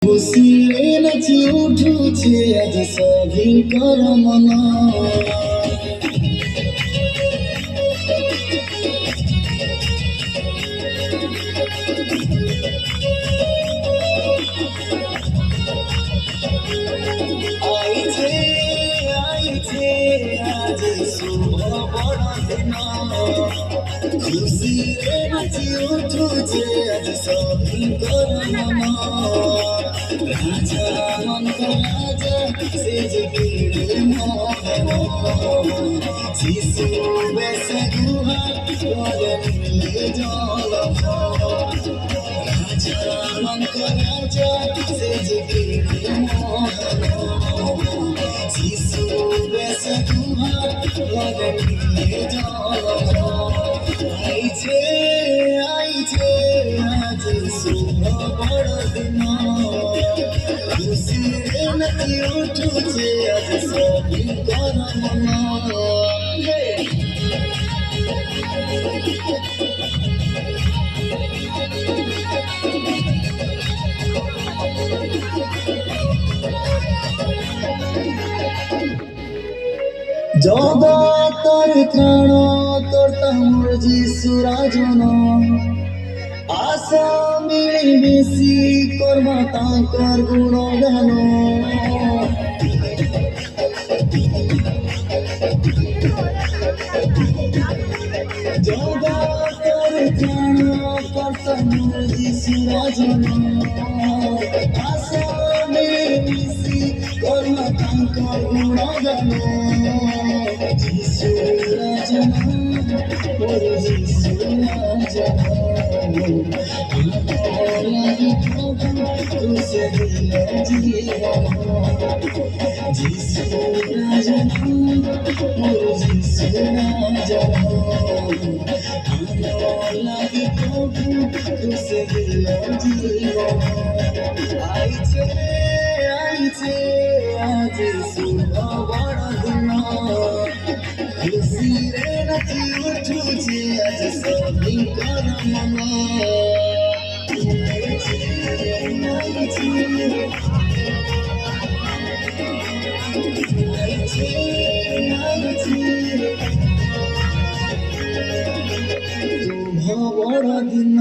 खुसीले नाची उठुछे आज सभिंकर मन। आइछे आज शुभ बड़दिन, खुसीले नाची उठुछे आज सभिंकर मन। राजा मनका राजा सेजगिरी मोहन, शिशु बेस गुहा करनिले जलम। राजा मनका राजा सेजगिरी मोहन, शिशु बेस गुहा करनिले जलम। आइछे आज शुभ बड़दिन, खुसीले नाची उठुछे आज सभिंकर मन। জগতর ত্রাণ কর্তা মোর যিশু রাজন, আশা মিলিমিশি করবা তাঁকর গুণগান। জগতর ত্রাণ কর্তা মোর যিশু রাজন, আশা মিলিমিশি করবা তাঁকর গুণগান। যিশু রাজন মোর যিশু রাজন, আমার লাগি প্রভু ক্রুশে দিল জীবন। যিশু রাজন মোর যিশু রাজন, আমার লাগি প্রভু ক্রুশে দিল জীবন। আইছে আজ শুভ বড়দিন, খুশিরে নাচি উঠুছে আজ সভিংকর মন। শুভ বড়দিন।